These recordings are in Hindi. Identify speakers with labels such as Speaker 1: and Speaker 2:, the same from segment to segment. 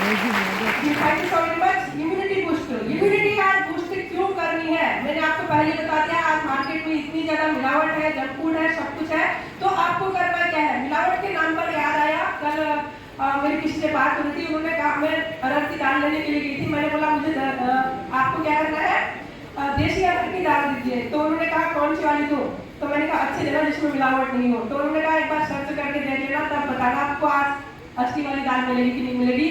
Speaker 1: Thank you so much. Immunity boost, immunity आज बूस्ट क्यों करनी है? मैंने आपको पहले बता दिया, आज मार्केट में इतनी ज्यादा मिलावट है, जंक फूड है, सब कुछ है, तो आपको करना क्या है? मिलावट के नाम पर याद आया, कल मेरी किसी से बात हो रही थी, उन्होंने कहा, मैं अरहर की दाल लेने के लिए गई थी, मैंने बोला मुझे आपको क्या करना है, देसी अरहर की दाल दीजिए। तो उन्होंने कहा कौन सी वाली दो? तो मैंने कहा अच्छी देना जिसमें मिलावट नहीं हो। तो उन्होंने कहा एक बार सर्च करके देख लेना, तब बताना आपको आज असली वाली दाल मिलेगी कि नहीं मिलेगी।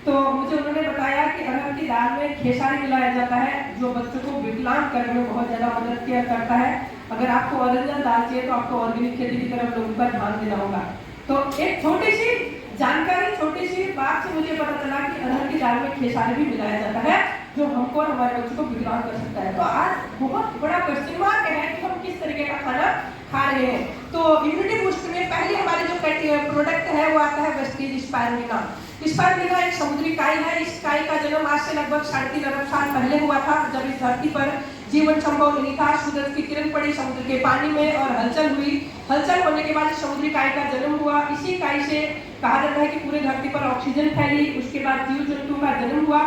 Speaker 1: तो मुझे उन्होंने बताया कि अरहर की दाल में खेसारी मिलाया जाता है, जो बच्चों को विकलांग करने में बहुत ज्यादा मदद किया करता है। अगर आपको ओरिजिनल दाल चाहिए तो आपको ऑर्गेनिक खेती की तरफ लोगों पर ध्यान देना होगा। तो एक छोटी सी जानकारी, छोटी सी बात से मुझे पता चला कि अरहर की दाल में खेसारी भी मिलाया जाता है, जो हमको और हमारे बच्चों को विकलांग कर सकता है। तो आज बहुत बड़ा क्वेश्चन मार्क है कि हम किस तरीके का खाना खा रहे हैं। तो इम्यूनिटी बूस्ट में पहले हमारे जो प्रोडक्ट है वो आता है वेस्टीज स्पायरुलिना। स्पायरुलिना एक समुद्री काई है। इस काई का जन्म आज से लगभग 3.5 अरब साल पहले हुआ था, जब इस धरती पर जीवन संभव नहीं था। सूरज की किरण पड़ी समुद्र के पानी में और हलचल हुई। हलचल होने के बाद समुद्री काई का जन्म हुआ। इसी काई से कहा जाता है कि पूरे धरती पर ऑक्सीजन फैली। उसके बाद जीव जंतुओं का जन्म हुआ।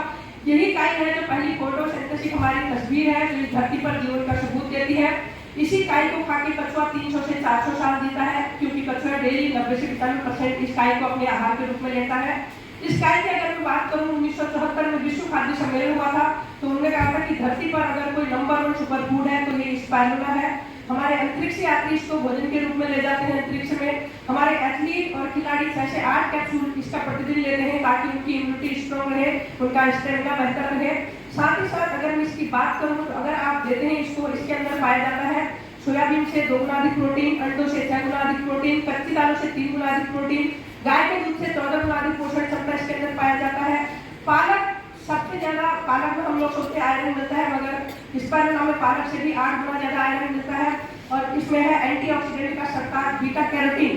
Speaker 1: यही काई है जो पहली फोटोसिंथेसिस हमारी तस्वीर है, जो इस धरती पर जीवन का सबूत देती है। इसी काई को खाके कछुआ 300 से 400 साल जीता है, क्योंकि कछुआ डेली 90 से 95% इस काई को अपने आहार के रूप में लेता है। इस काई की अगर मैं बात करूं, 1974 में विश्व खाद्य सम्मेलन हुआ था, तो उन्होंने कहा था कि धरती पर अगर कोई नंबर 1 सुपर फूड है तो ये स्पायरुलिना है। हमारे अंतरिक्ष यात्री इसको भोजन के रूप में ले जाते हैं अंतरिक्ष में। हमारे एथलीट और खिलाड़ी 6 से 8 कैप्सूल इसका प्रतिदिन लेते हैं, ताकि उनकी इम्यूनिटी स्ट्रॉन्ग रहे, उनका स्टेमिना बेहतर रहे। साथ ही साथ अगर मैं इसकी बात करूं, तो अगर आप देते हैं इसको, इसके अंदर पाया जाता है सोयाबीन से 2 गुना अधिक प्रोटीन, अंडों से 6 गुना अधिक प्रोटीन, कच्ची दालों से 3 गुना अधिक प्रोटीन, गाय के दूध से 14 गुना अधिक पोषण क्षमता इसके अंदर पाया जाता है। पालक सबसे ज्यादा, पालक में हम लोग सोचते हैं आयरन मिलता है, मगर स्पायरुलिना में पालक से भी 8 गुना ज्यादा आयरन मिलता है। और इसमें है एंटीऑक्सीडेंट का सत्ता, बीटा कैरोटीन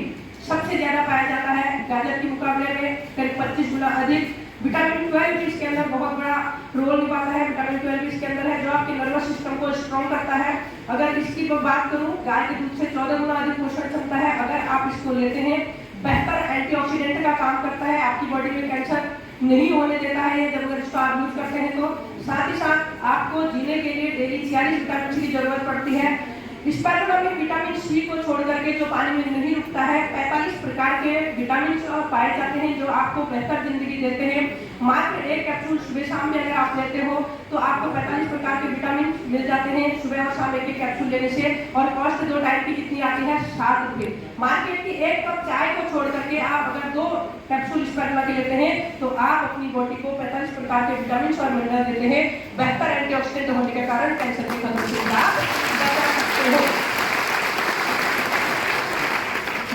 Speaker 1: सबसे ज्यादा पाया जाता है, गाजर के मुकाबले में करीब 25 गुना अधिक। विटामिन 12 भी इसके अंदर बहुत बड़ा रोल निभाता है। विटामिन 12 भी इसके अंदर है, जो आपके नर्वस सिस्टम को स्ट्रॉन्ग करता है। अगर इसकी बात करूं, गाय के दूध से 14 गुना अधिक पोषण क्षमता है। अगर आप इसको लेते हैं, बेहतर एंटीऑक्सीडेंट का काम करता है, आपकी बॉडी में कैंसर नहीं होने देता है जब अगर इसको आप यूज करते हैं तो। साथ ही साथ आपको जीने के लिए डेली 46 विटामिन सी की जरूरत पड़ती है। स्पायरुलिना में विटामिन सी को छोड़ करके जो पानी में नहीं रुकता है, 45 प्रकार के विटामिन पाए जाते हैं, जो आपको बेहतर जिंदगी देते हैं। मात्र 1 कैप्सूल सुबह शाम में अगर आप लेते हो तो आपको 45 प्रकार के विटामिन मिल जाते हैं सुबह और शाम 1 कैप्सूल लेने से। और कॉस्ट 2 टाइम की कितनी आती है? 7 रुपये। मार्केट की 1 कप चाय को छोड़ करके आप अगर 2 कैप्सूल स्पायरुलिना के लेते हैं तो आप अपनी बॉडी को 45 प्रकार के विटामिन और मिनरल देते हैं। बेहतर एंटीऑक्सीडेंट होने के कारण कैंसर के खतरे से आप बचा सकते हो।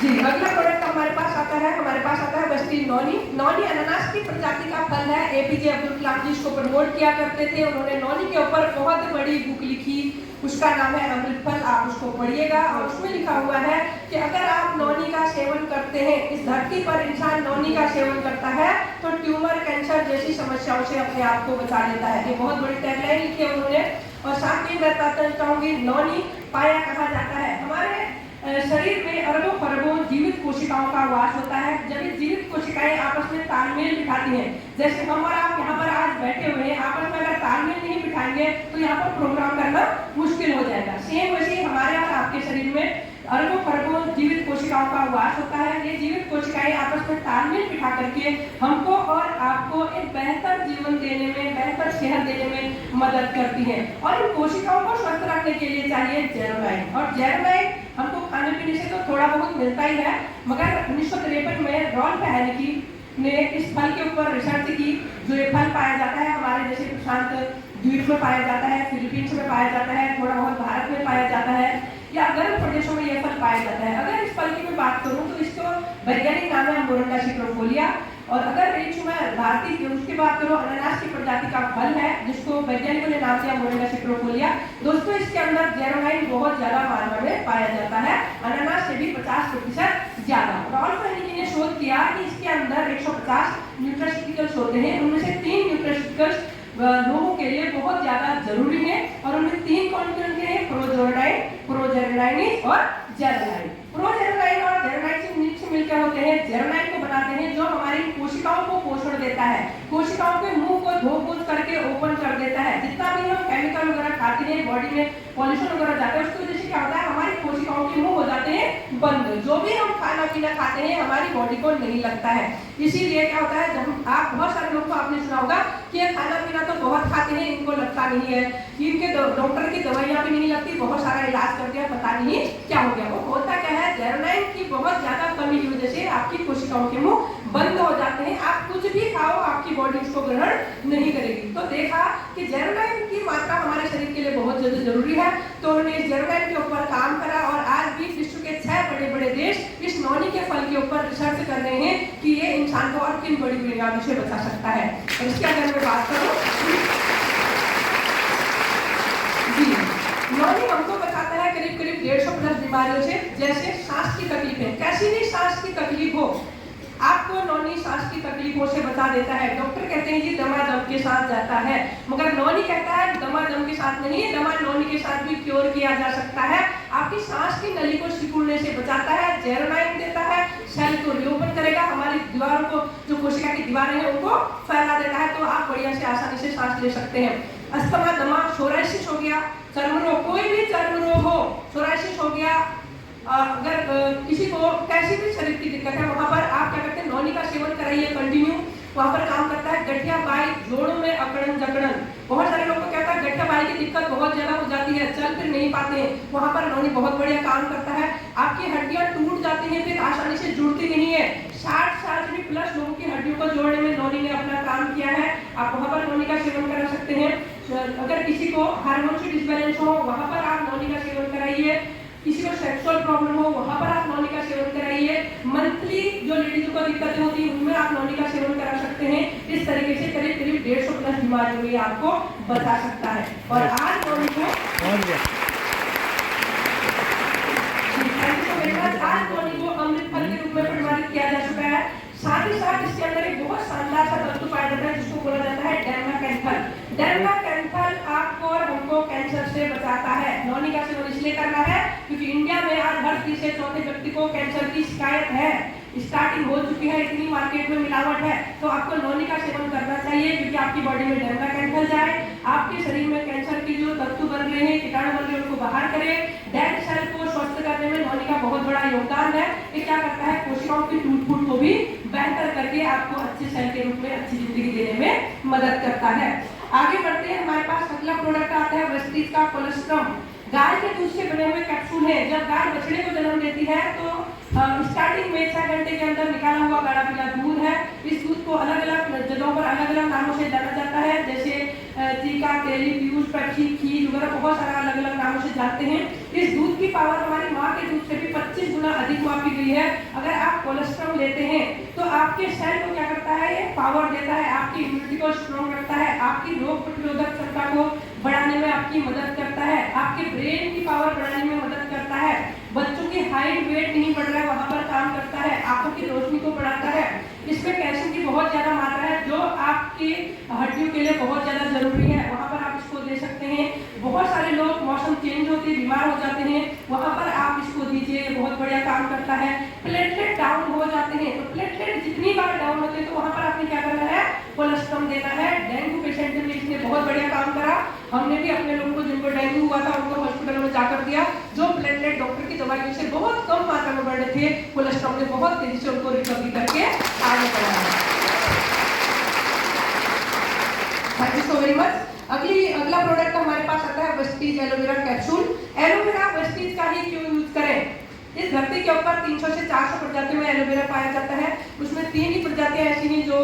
Speaker 1: जी, अगला प्रोडक्ट हमारे पास आता है वेस्टीज नॉनी। नॉनी अनानास की प्रजाति का फल है। एपीजे अब्दुल कलाम जी इसको प्रमोट किया करते थे। उन्होंने नॉनी के ऊपर बहुत बड़ी बुक लिखी, उसका नाम है अमृत फल। आप उसको पढ़िएगा और उसमें लिखा हुआ है कि अगर आप नॉनी का सेवन करते हैं, इस धरती पर इंसान नॉनी का सेवन करता है तो ट्यूमर, कैंसर जैसी समस्याओं से अपने आप को बचा लेता है। ये बहुत बड़ी टैगलाइन लिखी है उन्होंने। और साथ ही मैं बताना चाहूंगी, नॉनी पाया कहा जाता है। हमारे शरीर में अरबों खरबों जीवित कोशिकाओं का वास होता है। जब ये जीवित कोशिकाएं आपस में तालमेल बिठाती हैं, जैसे हम और आप यहाँ पर आज बैठे हुए हैं, आपस में अगर तालमेल नहीं बिठाएंगे तो यहाँ पर प्रोग्राम करना मुश्किल हो जाएगा। सेम वैसे हमारे और आपके शरीर में अरबों खरबों जीवित कोशिकाओं का वास होता है। ये जीवित कोशिकाएं आपस में तालमेल बिठा करके हमको और आपको एक बेहतर जीवन देने में, बेहतर सेहत देने में मदद करती हैं। और इन कोशिकाओं को स्वस्थ रखने के लिए चाहिए जेरोलाइन। और जेरोलाइन हमको खाने पीने से तो थोड़ा बहुत मिलता ही है, मगर 1953 में रॉल्फ हेनिकी ने इस फल के ऊपर रिसर्च की। जो ये फल पाया जाता है हमारे जैसे प्रशांत द्वीप में पाया जाता है, फिलीपींस में पाया जाता है, थोड़ा बहुत भारत में पाया जाता है, या गर्म प्रदेशों में यह फल पाया जाता है। अगर इस फल की मैं बात करूं तो इसको वैज्ञानिक नाम है मोरिंगा सिप्रोफोलिया। और अगर मैं भारतीय उसकी बात करूं, अनानास की प्रजाति का फल है जिसको वैज्ञानिकों ने नाम दिया मोरिंगा सिप्रोफोलिया। दोस्तों, इसके अंदर जेरोलाइन बहुत ज्यादा मात्रा में पाया जाता है, अनानास से भी 50% ज्यादा। रॉल्फ हेनिकी ने शोध किया कि इसके अंदर 150 न्यूट्रास्यूटिकल्स होते हैं, उनमें से 3 न्यूट्रास्यूटिकल्स लोगों के लिए बहुत ज्यादा जरूरी है। और उनमें 3 कौन कौन से हैं? प्रोजेरोलाइन, प्रोजेरोलाइनिस और जेरोलाइन। प्रोजेरोलाइन और जेरोलाइन से मिलकर होते हैं, जेरोलाइन को बनाते हैं जो हमारी कोशिकाओं को पोषण देता है। कोशिका खाते हैं, बॉडी में पॉल्यूशन वगैरह जाता है, उसकी वजह से क्या होता है, हमारी कोशिकाओं के मुंह हो जाते हैं बंद। जो भी हम खाना पीना खाते हैं हमारी बॉडी को नहीं लगता है। इसीलिए क्या होता है, जब आप बहुत सारे लोग को आपने सुना होगा कि ये खाना पीना तो बहुत खाते हैं, इनको लगता नहीं है, इनके डॉक्टर की दवाइयाँ भी नहीं लगती, बहुत सारा इलाज करते हैं, पता नहीं क्या हो गया। वो होता क्या है, जेरोनाइन की बहुत ज्यादा कमी की वजह से आपकी कोशिकाओं के मुंह बंद हो जाते हैं। आप कुछ भी खाओ आपकी बॉडी उसको ग्रहण नहीं करेगी। तो देखा कि जेरोनाइन की मात्रा हमारे शरीर के लिए बहुत ज्यादा जरूरी है, तो उन्होंने इस जेरोनाइन के ऊपर काम करा और आज भी विश्व के 6 बड़े-बड़े देश इस नौनी के फल के ऊपर रिसर्च कर रहे हैं कि ये इंसान को और किन बड़ी बीमारियों से बचा सकता है। और इसके अगर मैं बात करूं जी, नौनी हमको बचाता है करीब 150 प्लस बीमारियों से, जैसे सांस की तकलीफें, कैसी भी सांस की तकलीफ हो आपको नौनी सांस की तकलीफों से बचा देता है। डॉक्टर कहते हैं जी दमा दम के साथ जाता है, मगर नौनी कहता है दमा दम के साथ नहीं, दमा नौनी के साथ भी क्योर किया जा सकता है। आपकी सांस की नली को सिकुड़ने से बचाता है, जेरोनाइन देता है, सेल को रिओपन करेगा, हमारी दीवारों को, जो कोशिका की दीवारें हैं उनको फैला देता है, तो आप बढ़िया से आसानी से सांस ले सकते हैं। अस्थमा, दमा, सोराइसिस हो गया, चर्म रोग, कोई भी चर्म रोग हो, सोराइसिस हो गया, अगर किसी को कैसी भी शरीर की दिक्कत है, वहां पर आप क्या करते हैं, नौनी का सेवन कराइए कंटिन्यू, वहां पर काम करता है। गठिया बाई, जोड़ों में अकड़न जकड़न, बहुत सारे लोगों को क्या होता है, गठिया बाई की दिक्कत बहुत ज्यादा हो जाती है, चल फिर नहीं पाते हैं, वहां पर नौनी बहुत बढ़िया काम करता है। आपकी हड्डियां टूट जाती हैं, फिर आसानी से जुड़ती नहीं है, 60 साल से भी प्लस लोगों की हड्डियों को जोड़ने में नौनी ने अपना काम किया है, आप वहां पर नौनी का सेवन करा सकते हैं। अगर किसी को हार्मोन से डिसबैलेंस हो, वहां पर आप नौनी का सेवन कराइए। किसी को सेक्सुअल प्रॉब्लम हो, वहां पर आप नौनी का सेवन कराइए। मंथली जो लेडीज को दिक्कतें होती हैं उनमें आप नौनी का सेवन करा सकते हैं। इस तरीके से करीब 150 प्लस बीमारियों में आपको बचा सकता है। और आज नौनी को अमृत फल के रूप में प्रमाणित किया जा चुका है। साथ ही साथ इसके अंदर एक बहुत शानदार सा तत्व पाया जाता है जिसको बोला जाता है डेर्माकेंथल। डेर्माकेंथल आपको और हमको कैंसर से बचाता है। नौनी का सेवन इसलिए करना है क्योंकि इंडिया में आज हर तीसरे चौथे व्यक्ति को कैंसर की शिकायत है, स्टार्टिंग हो चुकी है, इतनी मार्केट में मिलावट है, तो आपको नौनी का सेवन करना चाहिए क्योंकि आपकी बॉडी में डेर्माकेंथल जाए, आपके शरीर में कैंसर की जो तत्व बन रहे हैं, कीटाणु बन रहे हैं, उनको बाहर करे। डेड सेल को स्वस्थ करने में नौनी का बहुत बड़ा योगदान है। ये क्या करता है, कोशिकाओं की टूट फूट को भी बेहतर करके आपको अच्छे सेल के रूप में अच्छी जिंदगी देने में मदद करता है। आगे बढ़ते हैं, हमारे पास अगला प्रोडक्ट आता है वेस्टीज का कोलेस्ट्रॉम। गाय के दूध से बने हुए कैप्सूल है। जब गाय बछड़े को जन्म देती है तो स्टार्टिंग में 6 घंटे के अंदर निकाला हुआ गाढ़ा पीला दूध है। इस दूध को अलग अलग जगहों पर अलग अलग नामों से जाना जाता है, जैसे चीका, तेली, पीयूष, पेप्सी, खीर वगैरह बहुत सारा अलग अलग नामों से जानते हैं। इस दूध की पावर हमारी माँ के दूध से भी 25 गुना अधिक मापी गई है। अगर आप कोलेस्ट्रॉल लेते हैं तो आपके सेल को क्या करता है, ये पावर देता है, आपकी इम्यूनिटी को स्ट्रॉन्ग रखता है, आपकी रोग प्रतिरोधक क्षमता को बढ़ाने में आपकी मदद करता है, आपके ब्रेन की पावर बढ़ाने में मदद करता है, बच्चों की हाइट वेट नहीं बढ़ रहा है वहां पर काम करता है, आंखों की रोशनी को बढ़ाता है। इसमें कैल्शियम की बहुत ज्यादा मात्रा है जो आपकी हड्डियों के लिए बहुत ज्यादा जरूरी है, वहां पर आप इसको दे सकते हैं। बहुत सारे लोग मौसम चेंज होते हैं बीमार हो जाते हैं, वहां पर आप इसको दीजिए, बहुत बढ़िया काम करता है। प्लेटलेट डाउन हो जाते हैं तो प्लेटलेट जितनी बार डाउन होते हैं तो वहां पर आपने क्या करना है, कोलेस्ट्रॉल देना है। डेंगू पेशेंट में इसने बहुत बढ़िया काम करा, हमने भी अपने लोगों को जिनको डेंगू हुआ था उनको हॉस्पिटल में जाकर दिया, जो प्लेटलेट डॉक्टर की दवाइयों से बहुत कम मात्रा में बढ़ रहे थे, कोलेस्ट्रॉल ने बहुत तेजी से उनको रिकवरी करके आगे बढ़ाया। Thank you so very much. अगला प्रोडक्ट हमारे पास आता है Vestige aloe vera capsule. Aloe vera Vestige का ही क्यों यूज करें? इस धरती के ऊपर 300 से 400 प्रजातियों में एलोवेरा पाया जाता है। उसमें 3 ही प्रजातियां ऐसी हैं जो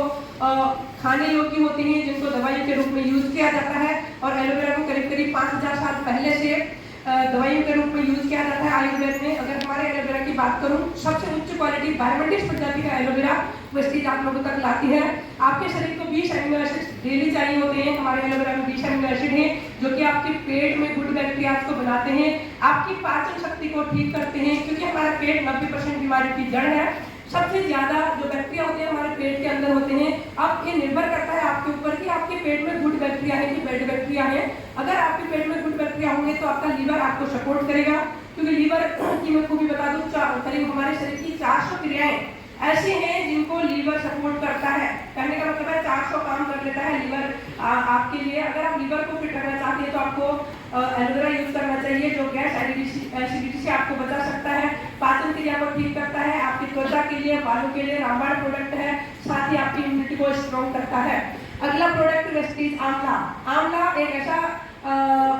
Speaker 1: खाने योग्य होती हैं, जिनको दवाइयों के रूप में यूज किया जाता है। और एलोवेरा को करीब करीब 5000 साल पहले से दवाइयों के रूप में यूज किया जाता है आयुर्वेद में। अगर हमारे एलोवेरा की बात करूं, सबसे उच्च क्वालिटी बायोमेटिक्स प्रजाति का एलोवेरा वेस्टीज आप लोगों तक लाती है। आपके शरीर को 20 अमीनो एसिड डेली चाहिए होते हैं। हमारे एलोवेरा में 20 अमीनो एसिड हैं जो कि आपके पेट में गुड बैक्टीरिया को बनाते हैं, आपकी पाचन शक्ति को ठीक करते हैं, क्योंकि हमारा पेट 90% बीमारियों की जड़ है। सबसे ज्यादा जो बैक्टीरिया होते हैं हमारे पेट के अंदर होते हैं। अब ये निर्भर करता है आपके ऊपर कि आपके पेट में गुड बैक्टीरिया है कि बैड बैक्टीरिया है। अगर आपके पेट में गुड बैक्टीरिया होंगे तो आपका लीवर आपको सपोर्ट करेगा, क्योंकि लीवर की मैं खूबी बता दूं, करीब हमारे शरीर की 400 क्रियाएं ऐसी हैं जिनको लीवर सपोर्ट करता है। कहने का मतलब है 400 काम करता कर लेता है लीवर आपके लिए। अगर आप लीवर को फिट रखना चाहते हैं तो आपको एलोवेरा यूज करना चाहिए, जो गैस एसिडिटी से आपको बचा सकता है, पाचन क्रिया को ठीक करता है, आपकी त्वचा के लिए, बालों के लिए रामबाण प्रोडक्ट है, साथ ही आपकी इम्यूनिटी को स्ट्रॉन्ग करता है। अगला प्रोडक्ट वेस्टीज आंवला। आंवला एक ऐसा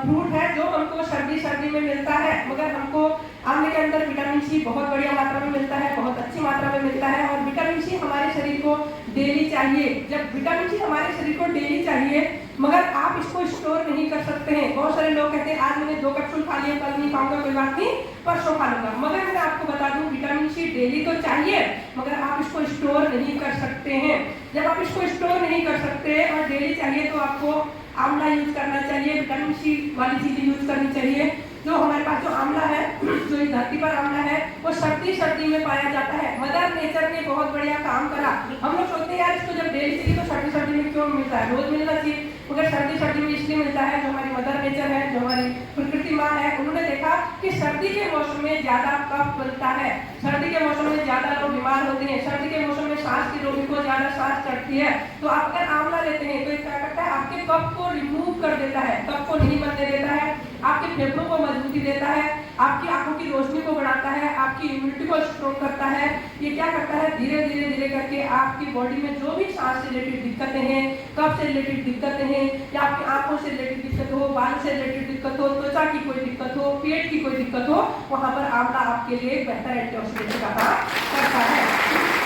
Speaker 1: फ्रूट है जो हमको सर्दी में मिलता है, मगर हमको आंवले के अंदर विटामिन सी बहुत बढ़िया मात्रा में मिलता है, बहुत अच्छी मात्रा में मिलता है। और विटामिन सी हमारे शरीर को डेली चाहिए। जब विटामिन सी हमारे शरीर को डेली चाहिए, मगर आप इसको स्टोर नहीं कर सकते हैं। बहुत सारे लोग कहते हैं आज मैंने 2 कैप्सूल खा लिए, कल नहीं खाऊंगा, कोई बात नहीं, परसों खा लूंगा। मगर मैं आपको बता दूं, विटामिन सी डेली तो चाहिए, मगर आप इसको स्टोर नहीं कर सकते हैं। जब आप इसको स्टोर नहीं कर सकते और डेली चाहिए तो आपको आंवला यूज करना चाहिए, विटामिन सी वाली चीजें यूज करनी चाहिए। जो हमारे पास जो आंवला है, जो इस धरती पर आंवला है, वो सर्दी में पाया जाता है। मदर नेचर ने बहुत बढ़िया काम करा। हम लोग सोचते हैं यार इसको जब डेली चाहिए तो सर्दी में क्यों मिलता है, रोज मिलना चाहिए, मगर सर्दी में इसलिए मिलता है। जो हमारी मदर नेचर है, जो हमारी प्रकृति माँ है, उन्होंने देखा कि सर्दी के मौसम में ज्यादा कफ बनता है, सर्दी के मौसम में ज्यादा लोग बीमार होते हैं, सर्दी के मौसम में सांस की रोगी को ज्यादा सांस चढ़ती है। तो आप अगर आंवला लेते हैं तो ये क्या करता है, आपके कफ को रिमूव कर देता है, कफ को नहीं बनने देता है, आपके फेफड़ों को मजबूती देता है, आपकी आंखों की रोशनी को बढ़ाता है, आपकी इम्यूनिटी को स्ट्रॉन्ग करता है। ये क्या करता है, धीरे धीरे करके आपकी बॉडी में जो भी सांस से रिलेटेड दिक्कतें हैं, कफ से रिलेटेड दिक्कतें हैं, या आपकी आंखों से रिलेटेड दिक्कत हो, बाल से रिलेटेड दिक्कत हो, त्वचा की कोई दिक्कत हो, पेट की कोई दिक्कत हो, वहां पर आंवला आपके लिए बेहतर एंटीऑक्सीडेंट का काम करता है।